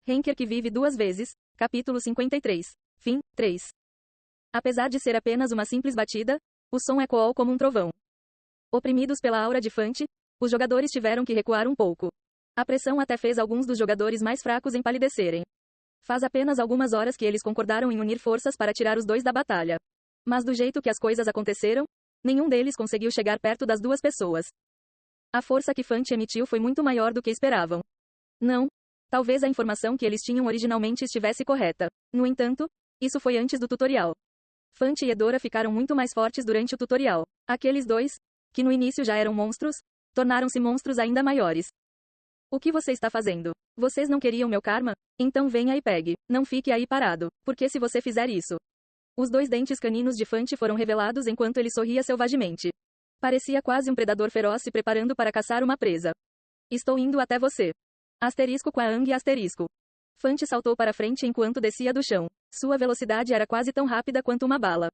Henker que vive duas vezes, capítulo 53. Fim, 3. Apesar de ser apenas uma simples batida, o som ecoou como um trovão. Oprimidos pela aura de Fante, os jogadores tiveram que recuar um pouco. A pressão até fez alguns dos jogadores mais fracos empalidecerem. Faz apenas algumas horas que eles concordaram em unir forças para tirar os dois da batalha. Mas do jeito que as coisas aconteceram, nenhum deles conseguiu chegar perto das duas pessoas. A força que Fante emitiu foi muito maior do que esperavam. Não. Talvez a informação que eles tinham originalmente estivesse correta. No entanto, isso foi antes do tutorial. Fante e Edora ficaram muito mais fortes durante o tutorial. Aqueles dois, que no início já eram monstros, tornaram-se monstros ainda maiores. O que você está fazendo? Vocês não queriam meu karma? Então venha e pegue. Não fique aí parado, porque se você fizer isso... Os dois dentes caninos de Fante foram revelados enquanto ele sorria selvagemente. Parecia quase um predador feroz se preparando para caçar uma presa. Estou indo até você. Asterisco com a Ang asterisco. Fante saltou para frente enquanto descia do chão. Sua velocidade era quase tão rápida quanto uma bala.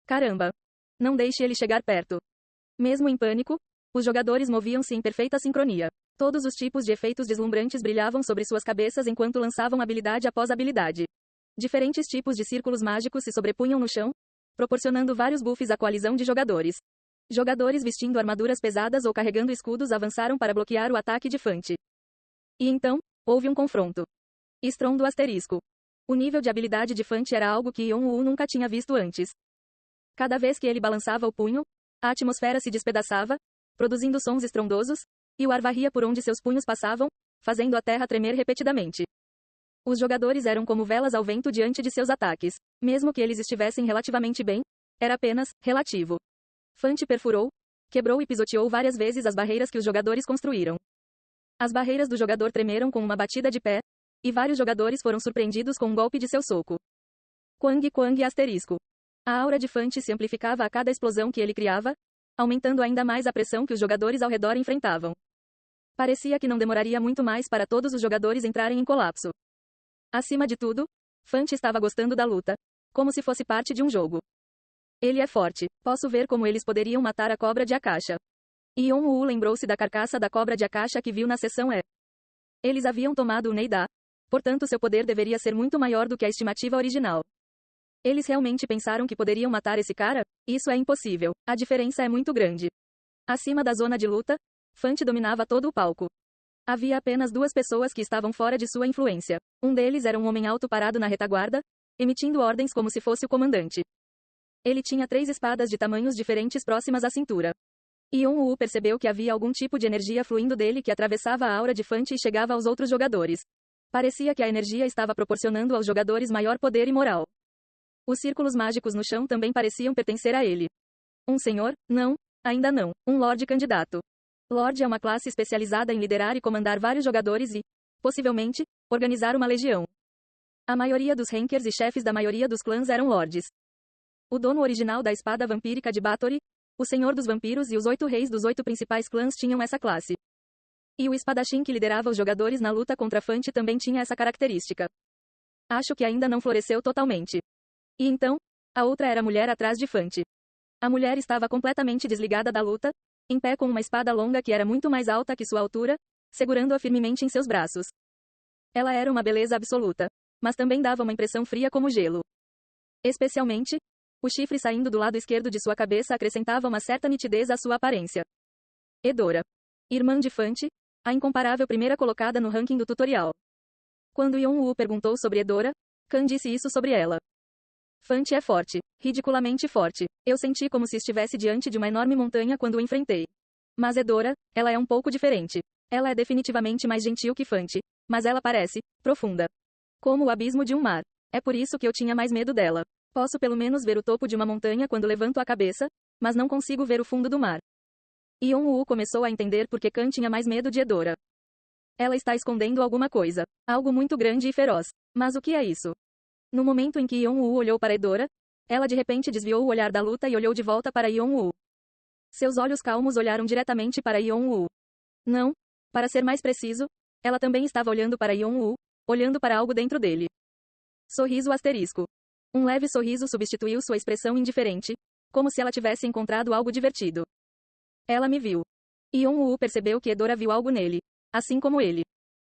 Caramba! Não deixe ele chegar perto. Mesmo em pânico, os jogadores moviam-se em perfeita sincronia. Todos os tipos de efeitos deslumbrantes brilhavam sobre suas cabeças enquanto lançavam habilidade após habilidade. Diferentes tipos de círculos mágicos se sobrepunham no chão, proporcionando vários buffs à coalizão de jogadores. Jogadores vestindo armaduras pesadas ou carregando escudos avançaram para bloquear o ataque de Fante. E então, houve um confronto. Estrondo asterisco. O nível de habilidade de Fante era algo que Yon-Woo nunca tinha visto antes. Cada vez que ele balançava o punho, a atmosfera se despedaçava, produzindo sons estrondosos, e o ar varria por onde seus punhos passavam, fazendo a terra tremer repetidamente. Os jogadores eram como velas ao vento diante de seus ataques. Mesmo que eles estivessem relativamente bem, era apenas relativo. Fante perfurou, quebrou e pisoteou várias vezes as barreiras que os jogadores construíram. As barreiras do jogador tremeram com uma batida de pé, e vários jogadores foram surpreendidos com um golpe de seu soco. Quang asterisco. A aura de Fante se amplificava a cada explosão que ele criava, aumentando ainda mais a pressão que os jogadores ao redor enfrentavam. Parecia que não demoraria muito mais para todos os jogadores entrarem em colapso. Acima de tudo, Fante estava gostando da luta, como se fosse parte de um jogo. Ele é forte. Posso ver como eles poderiam matar a cobra de Akasha. Yon-Woo lembrou-se da carcaça da cobra de Akasha que viu na sessão E. Eles haviam tomado o Neida, portanto seu poder deveria ser muito maior do que a estimativa original. Eles realmente pensaram que poderiam matar esse cara? Isso é impossível. A diferença é muito grande. Acima da zona de luta, Fante dominava todo o palco. Havia apenas duas pessoas que estavam fora de sua influência. Um deles era um homem alto parado na retaguarda, emitindo ordens como se fosse o comandante. Ele tinha 3 espadas de tamanhos diferentes próximas à cintura. Yon-Woo percebeu que havia algum tipo de energia fluindo dele que atravessava a aura de Fante e chegava aos outros jogadores. Parecia que a energia estava proporcionando aos jogadores maior poder e moral. Os círculos mágicos no chão também pareciam pertencer a ele. Um senhor? Não, ainda não. Um Lorde candidato. Lorde é uma classe especializada em liderar e comandar vários jogadores e, possivelmente, organizar uma legião. A maioria dos Henkers e chefes da maioria dos clãs eram lordes. O dono original da espada vampírica de Bathory, o Senhor dos Vampiros e os 8 reis dos 8 principais clãs tinham essa classe. E o espadachim que liderava os jogadores na luta contra Fante também tinha essa característica. Acho que ainda não floresceu totalmente. E então, a outra era a mulher atrás de Fante. A mulher estava completamente desligada da luta, em pé com uma espada longa que era muito mais alta que sua altura, segurando-a firmemente em seus braços. Ela era uma beleza absoluta, mas também dava uma impressão fria como gelo. Especialmente, o chifre saindo do lado esquerdo de sua cabeça acrescentava uma certa nitidez à sua aparência. Edora. Irmã de Fante, a incomparável primeira colocada no ranking do tutorial. Quando Yon-Woo perguntou sobre Edora, Khan disse isso sobre ela. Fante é forte, ridiculamente forte. Eu senti como se estivesse diante de uma enorme montanha quando o enfrentei. Mas Edora, ela é um pouco diferente. Ela é definitivamente mais gentil que Fante, mas ela parece profunda. Como o abismo de um mar. É por isso que eu tinha mais medo dela. Posso pelo menos ver o topo de uma montanha quando levanto a cabeça, mas não consigo ver o fundo do mar. Yon-Woo começou a entender por que Khan tinha mais medo de Edora. Ela está escondendo alguma coisa. Algo muito grande e feroz. Mas o que é isso? No momento em que Yon-Woo olhou para Edora, ela de repente desviou o olhar da luta e olhou de volta para Yon-Woo. Seus olhos calmos olharam diretamente para Yon-Woo. Não, para ser mais preciso, ela também estava olhando para Yon-Woo, olhando para algo dentro dele. Sorriso asterisco. Um leve sorriso substituiu sua expressão indiferente, como se ela tivesse encontrado algo divertido. Ela me viu. Yon-Woo percebeu que Edora viu algo nele, assim como ele.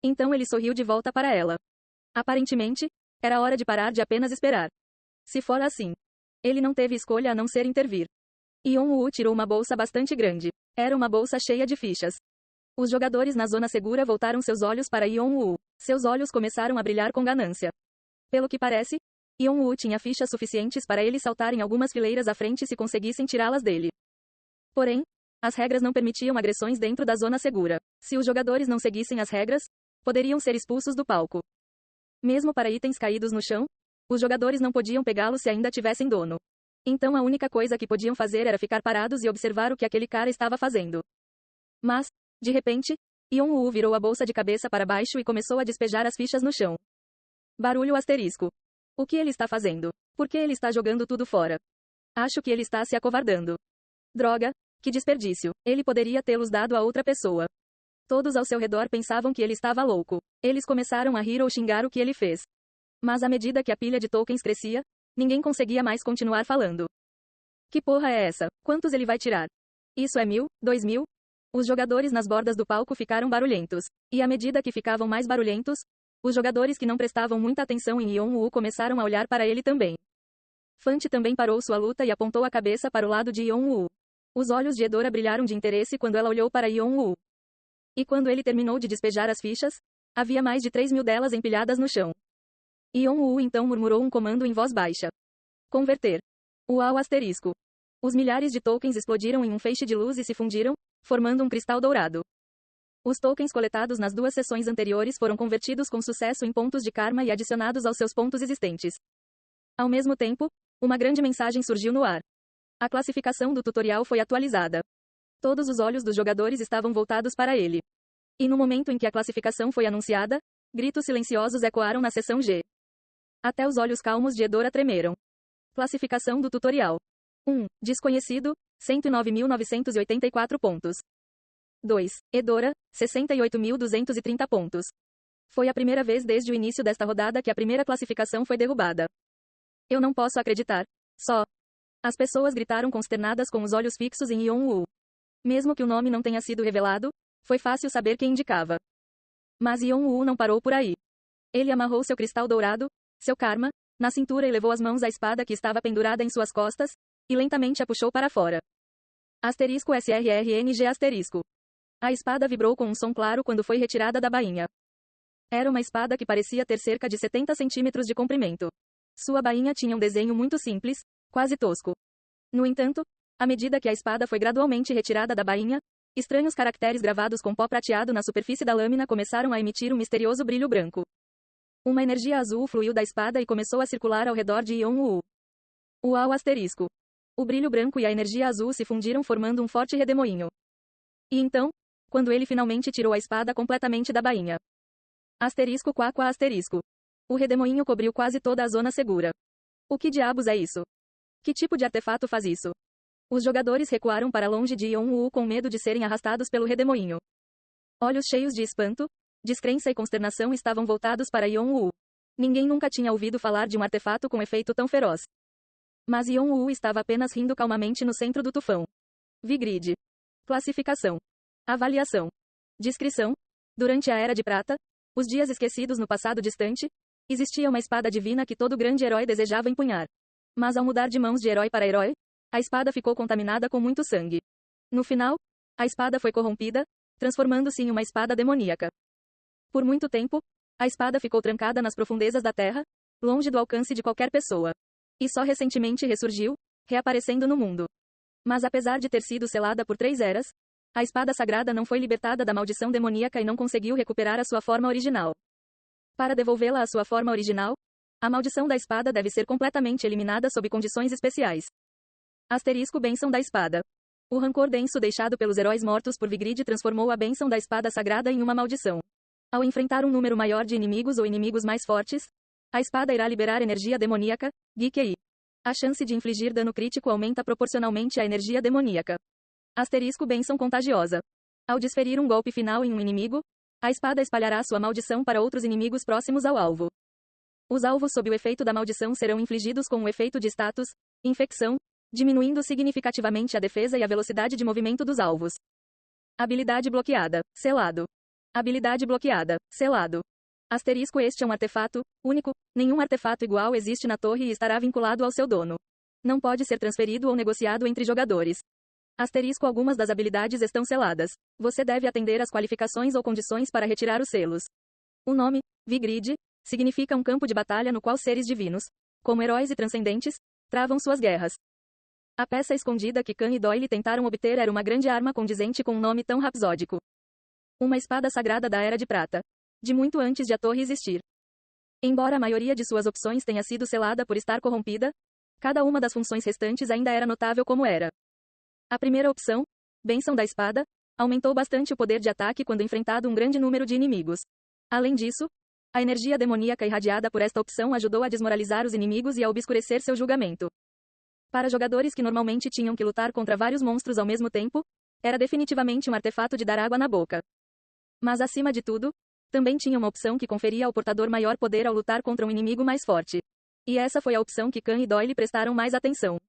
Então ele sorriu de volta para ela. Aparentemente, era hora de parar de apenas esperar. Se for assim, ele não teve escolha a não ser intervir. Yeon-woo tirou uma bolsa bastante grande. Era uma bolsa cheia de fichas. Os jogadores na zona segura voltaram seus olhos para Yeon-woo. Seus olhos começaram a brilhar com ganância. Pelo que parece, Yeon-woo tinha fichas suficientes para ele saltar em algumas fileiras à frente se conseguissem tirá-las dele. Porém, as regras não permitiam agressões dentro da zona segura. Se os jogadores não seguissem as regras, poderiam ser expulsos do palco. Mesmo para itens caídos no chão, os jogadores não podiam pegá-los se ainda tivessem dono. Então a única coisa que podiam fazer era ficar parados e observar o que aquele cara estava fazendo. Mas, de repente, Yeon-woo virou a bolsa de cabeça para baixo e começou a despejar as fichas no chão. Barulho asterisco. O que ele está fazendo? Por que ele está jogando tudo fora? Acho que ele está se acovardando. Droga, que desperdício. Ele poderia tê-los dado a outra pessoa. Todos ao seu redor pensavam que ele estava louco. Eles começaram a rir ou xingar o que ele fez. Mas à medida que a pilha de tokens crescia, ninguém conseguia mais continuar falando. Que porra é essa? Quantos ele vai tirar? Isso é 1000, 2000? Os jogadores nas bordas do palco ficaram barulhentos. E à medida que ficavam mais barulhentos, os jogadores que não prestavam muita atenção em Yeon-woo começaram a olhar para ele também. Fante também parou sua luta e apontou a cabeça para o lado de Yeon-woo. Os olhos de Edora brilharam de interesse quando ela olhou para Yeon-woo. E quando ele terminou de despejar as fichas, havia mais de 3.000 delas empilhadas no chão. Yeon-woo então murmurou um comando em voz baixa. Converter. Uau asterisco. Os milhares de tokens explodiram em um feixe de luz e se fundiram, formando um cristal dourado. Os tokens coletados nas duas sessões anteriores foram convertidos com sucesso em pontos de karma e adicionados aos seus pontos existentes. Ao mesmo tempo, uma grande mensagem surgiu no ar. A classificação do tutorial foi atualizada. Todos os olhos dos jogadores estavam voltados para ele. E no momento em que a classificação foi anunciada, gritos silenciosos ecoaram na seção G. Até os olhos calmos de Edora tremeram. Classificação do tutorial. 1. Desconhecido, 109.984 pontos. 2. Edora, 68.230 pontos. Foi a primeira vez desde o início desta rodada que a primeira classificação foi derrubada. Eu não posso acreditar. Só. As pessoas gritaram consternadas com os olhos fixos em Yeon-woo. Mesmo que o nome não tenha sido revelado, foi fácil saber quem indicava. Mas Yeon-woo não parou por aí. Ele amarrou seu cristal dourado, seu karma, na cintura e levou as mãos à espada que estava pendurada em suas costas, e lentamente a puxou para fora. Asterisco SRRNG asterisco. A espada vibrou com um som claro quando foi retirada da bainha. Era uma espada que parecia ter cerca de 70 centímetros de comprimento. Sua bainha tinha um desenho muito simples, quase tosco. No entanto, à medida que a espada foi gradualmente retirada da bainha, estranhos caracteres gravados com pó prateado na superfície da lâmina começaram a emitir um misterioso brilho branco. Uma energia azul fluiu da espada e começou a circular ao redor de Yeon-woo. Uau asterisco. O brilho branco e a energia azul se fundiram formando um forte redemoinho. E então, quando ele finalmente tirou a espada completamente da bainha. Asterisco quá asterisco. O redemoinho cobriu quase toda a zona segura. O que diabos é isso? Que tipo de artefato faz isso? Os jogadores recuaram para longe de Yeon-woo com medo de serem arrastados pelo redemoinho. Olhos cheios de espanto, descrença e consternação estavam voltados para Yeon-woo. Ninguém nunca tinha ouvido falar de um artefato com efeito tão feroz. Mas Yeon-woo estava apenas rindo calmamente no centro do tufão. Vigrid. Classificação. Avaliação. Descrição. Durante a Era de Prata, os dias esquecidos no passado distante, existia uma espada divina que todo grande herói desejava empunhar. Mas ao mudar de mãos de herói para herói, a espada ficou contaminada com muito sangue. No final, a espada foi corrompida, transformando-se em uma espada demoníaca. Por muito tempo, a espada ficou trancada nas profundezas da terra, longe do alcance de qualquer pessoa. E só recentemente ressurgiu, reaparecendo no mundo. Mas apesar de ter sido selada por 3 eras, a espada sagrada não foi libertada da maldição demoníaca e não conseguiu recuperar a sua forma original. Para devolvê-la à sua forma original, a maldição da espada deve ser completamente eliminada sob condições especiais. Asterisco bênção da espada. O rancor denso deixado pelos heróis mortos por Vigrid transformou a bênção da espada sagrada em uma maldição. Ao enfrentar um número maior de inimigos ou inimigos mais fortes, a espada irá liberar energia demoníaca, GQI. A chance de infligir dano crítico aumenta proporcionalmente à energia demoníaca. Asterisco bênção contagiosa. Ao desferir um golpe final em um inimigo, a espada espalhará sua maldição para outros inimigos próximos ao alvo. Os alvos sob o efeito da maldição serão infligidos com um efeito de status, infecção, diminuindo significativamente a defesa e a velocidade de movimento dos alvos. Habilidade bloqueada, selado. Habilidade bloqueada, selado. Este é um artefato único, nenhum artefato igual existe na torre e estará vinculado ao seu dono. Não pode ser transferido ou negociado entre jogadores. Algumas das habilidades estão seladas. Você deve atender às qualificações ou condições para retirar os selos. O nome, Vigrid, significa um campo de batalha no qual seres divinos, como heróis e transcendentes, travam suas guerras. A peça escondida que Khan e Doyle tentaram obter era uma grande arma condizente com um nome tão rapsódico. Uma espada sagrada da Era de Prata. De muito antes de a torre existir. Embora a maioria de suas opções tenha sido selada por estar corrompida, cada uma das funções restantes ainda era notável como era. A primeira opção, Bênção da Espada, aumentou bastante o poder de ataque quando enfrentado um grande número de inimigos. Além disso, a energia demoníaca irradiada por esta opção ajudou a desmoralizar os inimigos e a obscurecer seu julgamento. Para jogadores que normalmente tinham que lutar contra vários monstros ao mesmo tempo, era definitivamente um artefato de dar água na boca. Mas acima de tudo, também tinha uma opção que conferia ao portador maior poder ao lutar contra um inimigo mais forte. E essa foi a opção que Khan e Doyle prestaram mais atenção.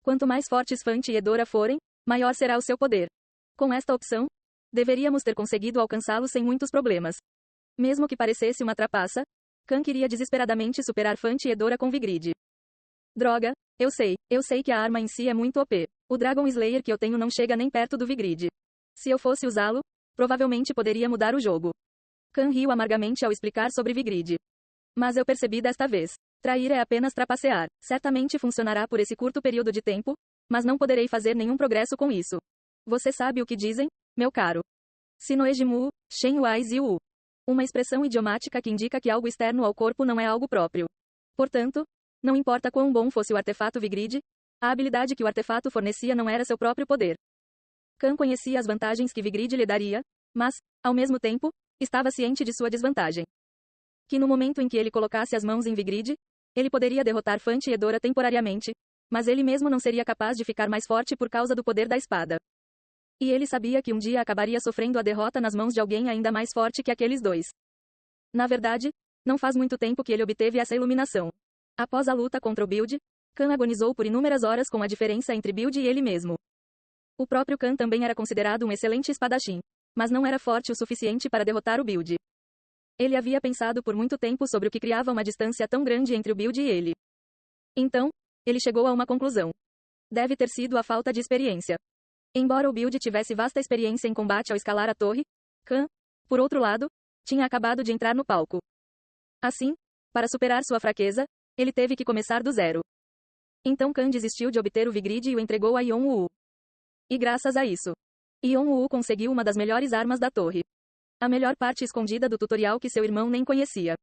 Quanto mais fortes Fante e Edora forem, maior será o seu poder. Com esta opção, deveríamos ter conseguido alcançá-lo sem muitos problemas. Mesmo que parecesse uma trapaça, Khan queria desesperadamente superar Fante e Edora com Vigrid. Droga, eu sei que a arma em si é muito OP. O Dragon Slayer que eu tenho não chega nem perto do Vigrid. Se eu fosse usá-lo, provavelmente poderia mudar o jogo. Khan riu amargamente ao explicar sobre Vigrid. Mas eu percebi desta vez. Trair é apenas trapacear. Certamente funcionará por esse curto período de tempo, mas não poderei fazer nenhum progresso com isso. Você sabe o que dizem, meu caro? Sinoejimu, Shen Wais e Wu. Uma expressão idiomática que indica que algo externo ao corpo não é algo próprio. Portanto, não importa quão bom fosse o artefato Vigrid, a habilidade que o artefato fornecia não era seu próprio poder. Khan conhecia as vantagens que Vigrid lhe daria, mas, ao mesmo tempo, estava ciente de sua desvantagem. Que no momento em que ele colocasse as mãos em Vigrid, ele poderia derrotar Fante e Edora temporariamente, mas ele mesmo não seria capaz de ficar mais forte por causa do poder da espada. E ele sabia que um dia acabaria sofrendo a derrota nas mãos de alguém ainda mais forte que aqueles dois. Na verdade, não faz muito tempo que ele obteve essa iluminação. Após a luta contra o Build, Khan agonizou por inúmeras horas com a diferença entre Build e ele mesmo. O próprio Khan também era considerado um excelente espadachim, mas não era forte o suficiente para derrotar o Build. Ele havia pensado por muito tempo sobre o que criava uma distância tão grande entre o Build e ele. Então, ele chegou a uma conclusão. Deve ter sido a falta de experiência. Embora o Build tivesse vasta experiência em combate ao escalar a torre, Khan, por outro lado, tinha acabado de entrar no palco. Assim, para superar sua fraqueza, ele teve que começar do zero. Então Khan desistiu de obter o Vigrid e o entregou a Yeon-woo. E graças a isso, Yeon-woo conseguiu uma das melhores armas da torre. A melhor parte escondida do tutorial que seu irmão nem conhecia.